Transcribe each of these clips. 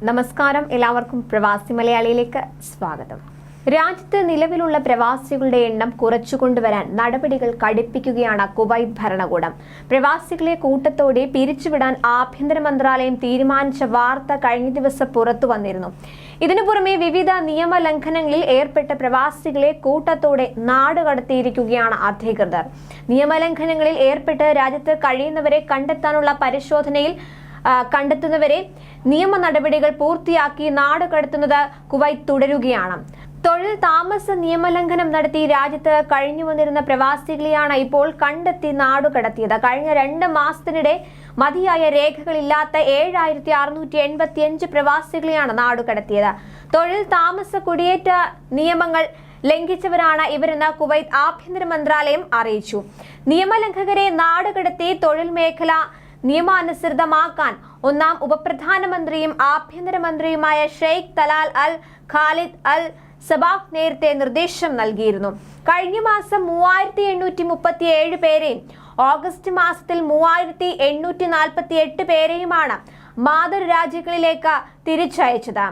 നമസ്കാരം, എല്ലാവർക്കും പ്രവാസി മലയാളിയിലേക്ക് സ്വാഗതം. രാജ്യത്ത് നിലവിലുള്ള പ്രവാസികളുടെ എണ്ണം കുറച്ചുകൊണ്ടുവരാൻ നടപടികൾ കടുപ്പിക്കുകയാണ് കുവൈറ്റ് ഭരണകൂടം. പ്രവാസികളെ കൂട്ടത്തോടെ പിരിച്ചുവിടാൻ ആഭ്യന്തര മന്ത്രാലയം തീരുമാനിച്ച വാർത്ത കഴിഞ്ഞ ദിവസം പുറത്തു വന്നിരുന്നു. ഇതിനു പുറമെ വിവിധ നിയമലംഘനങ്ങളിൽ ഏർപ്പെട്ട പ്രവാസികളെ കൂട്ടത്തോടെ നാടുകടത്തിയിരിക്കുകയാണ് അധികൃതർ. നിയമലംഘനങ്ങളിൽ ഏർപ്പെട്ട് രാജ്യത്ത് കഴിയുന്നവരെ കണ്ടെത്തുന്നവരെ നിയമ നടപടികൾ പൂർത്തിയാക്കി നാടുകടത്തുന്നത് കുവൈറ്റ് തുടരുകയാണ്. തൊഴിൽ താമസ നിയമലംഘനം നടത്തി രാജ്യത്ത് കഴിഞ്ഞു വന്നിരുന്ന പ്രവാസികളെയാണ് ഇപ്പോൾ കണ്ടെത്തി നാടുകടത്തിയത്. കഴിഞ്ഞ 2 മാസത്തിനിടെ മതിയായ രേഖകളില്ലാത്ത 7685 പ്രവാസികളെയാണ് നാടുകടത്തിയത്. തൊഴിൽ താമസ കുടിയേറ്റ നിയമങ്ങൾ ലംഘിച്ചവരാണ് ഇവരെന്ന് കുവൈറ്റ് ആഭ്യന്തര മന്ത്രാലയം അറിയിച്ചു. നിയമലംഘകരെ നാടുകടത്തി തൊഴിൽ മേഖല നിയമാനുസൃതമാക്കാൻ ഒന്നാം ഉപപ്രധാനമന്ത്രിയും ആഭ്യന്തരമന്ത്രിയുമായ ഷെയ്ഖ് തലാൽ അൽ ഖാലിദ് അൽ സബാഹ് നേരത്തെ നിർദ്ദേശം നൽകിയിരുന്നു. കഴിഞ്ഞ മാസം 3837 പേരെയും ഓഗസ്റ്റ് മാസത്തിൽ 3848 പേരെയുമാണ് മാതൃരാജ്യങ്ങളിലേക്ക് തിരിച്ചയച്ചത്.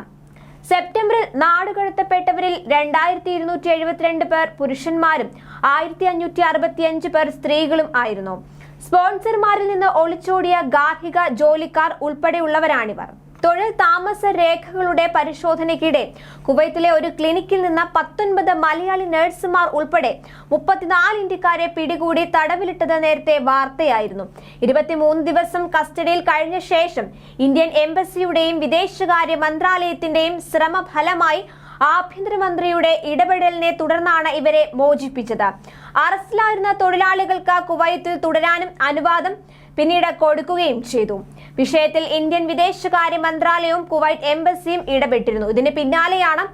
സെപ്റ്റംബറിൽ നാടുകടത്തപ്പെട്ടവരിൽ 2272 പേർ പുരുഷന്മാരും 1565 പേർ സ്ത്രീകളും ആയിരുന്നു. സ്പോൺസർമാരിൽ നിന്ന് ഒളിച്ചോടിയ ഗാർഹിക ജോലിക്കാർ ഉൾപ്പെടെയുള്ളവരാണിവർ. തൊഴിൽ താമസ രേഖകളുടെ പരിശോധനയ്ക്കിടെ കുവൈത്തിലെ ഒരു ക്ലിനിക്കിൽ നിന്ന് 19 മലയാളി നഴ്സുമാർ ഉൾപ്പെടെ 34 ഇന്ത്യക്കാരെ പിടികൂടി തടവിലിട്ടത് നേരത്തെ വാർത്തയായിരുന്നു. 23 ദിവസം കസ്റ്റഡിയിൽ കഴിഞ്ഞ ശേഷം ഇന്ത്യൻ എംബസിയുടെയും വിദേശകാര്യ മന്ത്രാലയത്തിന്റെയും ശ്രമഫലമായി ആഭ്യന്തരമന്ത്രിയുടെ ഇടപെടലിനെ തുടർന്നാണ് ഇവരെ മോചിപ്പിച്ചത്. അറസ്റ്റിലായിരുന്ന തൊഴിലാളികൾക്ക് കുവൈത്തിൽ തുടരാനും അനുവാദം പിന്നീട് കൊടുക്കുകയും ചെയ്തു. വിഷയത്തിൽ ഇന്ത്യൻ വിദേശകാര്യ മന്ത്രാലയവും കുവൈറ്റ് എംബസിയും ഇടപെട്ടിരുന്നു. ഇതിന് പിന്നാലെയാണ്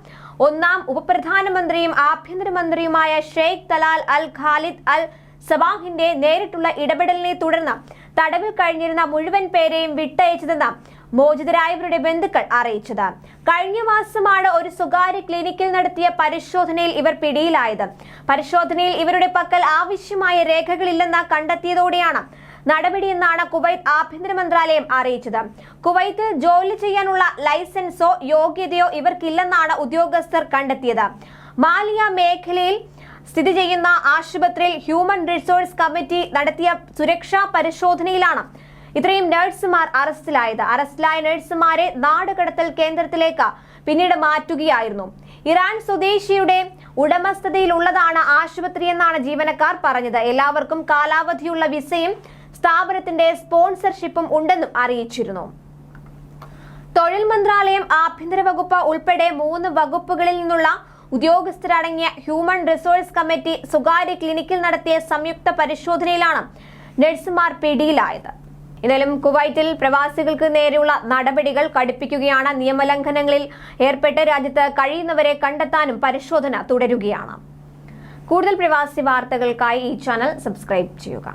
ഒന്നാം ഉപപ്രധാനമന്ത്രിയും ആഭ്യന്തരമന്ത്രിയുമായ ഷെയ്ഖ് തലാൽ അൽ ഖാലിദ് അൽ സബാഹിന്റെ നേരിട്ടുള്ള ഇടപെടലിനെ തുടർന്ന് തടവിൽ കഴിഞ്ഞിരുന്ന മുഴുവൻ പേരെയും വിട്ടയച്ചതെന്ന് മോചിതരായവരുടെ ബന്ധുക്കൾ അറിയിച്ചത്. കഴിഞ്ഞ മാസമാണ് ഒരു സ്വകാര്യ ക്ലിനിക്കിൽ നടത്തിയ പരിശോധനയിൽ ഇവർ പിടിയിലായത്. പരിശോധനയിൽ ഇവരുടെ പക്കൽ ആവശ്യമായ രേഖകളില്ലെന്ന് കണ്ടെത്തിയതോടെയാണ് നടപടിയെന്നാണ് കുവൈറ്റ് ആഭ്യന്തര മന്ത്രാലയം അറിയിച്ചത്. കുവൈത്തിൽ ജോലി ചെയ്യാനുള്ള ലൈസൻസോ യോഗ്യതയോ ഇവർക്കില്ലെന്നാണ് ഉദ്യോഗസ്ഥർ കണ്ടെത്തിയത്. മാലിയ മേഖലയിൽ സ്ഥിതി ചെയ്യുന്ന ആശുപത്രിയിൽ ഹ്യൂമൻ റിസോഴ്സ് കമ്മിറ്റി നടത്തിയ സുരക്ഷാ പരിശോധനയിലാണ് ഇത്രയും നഴ്സുമാർ അറസ്റ്റിലായത്. അറസ്റ്റിലായ നഴ്സുമാരെ നാടുകടത്തൽ കേന്ദ്രത്തിലേക്ക് പിന്നീട് മാറ്റുകയായിരുന്നു. ഇറാൻ സ്വദേശിയുടെ ഉടമസ്ഥതയിലുള്ളതാണ് ആശുപത്രി എന്നാണ് ജീവനക്കാർ പറഞ്ഞത്. എല്ലാവർക്കും കാലാവധിയുള്ള വിസയും സ്ഥാപനത്തിന്റെ സ്പോൺസർഷിപ്പും ഉണ്ടെന്നും അറിയിച്ചിരുന്നു. തൊഴിൽ മന്ത്രാലയം, ആഭ്യന്തര വകുപ്പ് ഉൾപ്പെടെ 3 വകുപ്പുകളിൽ നിന്നുള്ള ഉദ്യോഗസ്ഥരടങ്ങിയ ഹ്യൂമൻ റിസോഴ്സ് കമ്മിറ്റി സ്വകാര്യ ക്ലിനിക്കിൽ നടത്തിയ സംയുക്ത പരിശോധനയിലാണ് നഴ്സുമാർ പിടിയിലായത്. എന്നാലും കുവൈറ്റിൽ പ്രവാസികൾക്ക് നേരെയുള്ള നടപടികൾ കടുപ്പിക്കുകയാണ്. നിയമലംഘനങ്ങളിൽ ഏർപ്പെട്ട് രാജ്യത്ത് കഴിയുന്നവരെ കണ്ടെത്താനും പരിശോധന തുടരുകയാണ്. കൂടുതൽ പ്രവാസി വാർത്തകൾക്കായി ഈ ചാനൽ സബ്സ്ക്രൈബ് ചെയ്യുക.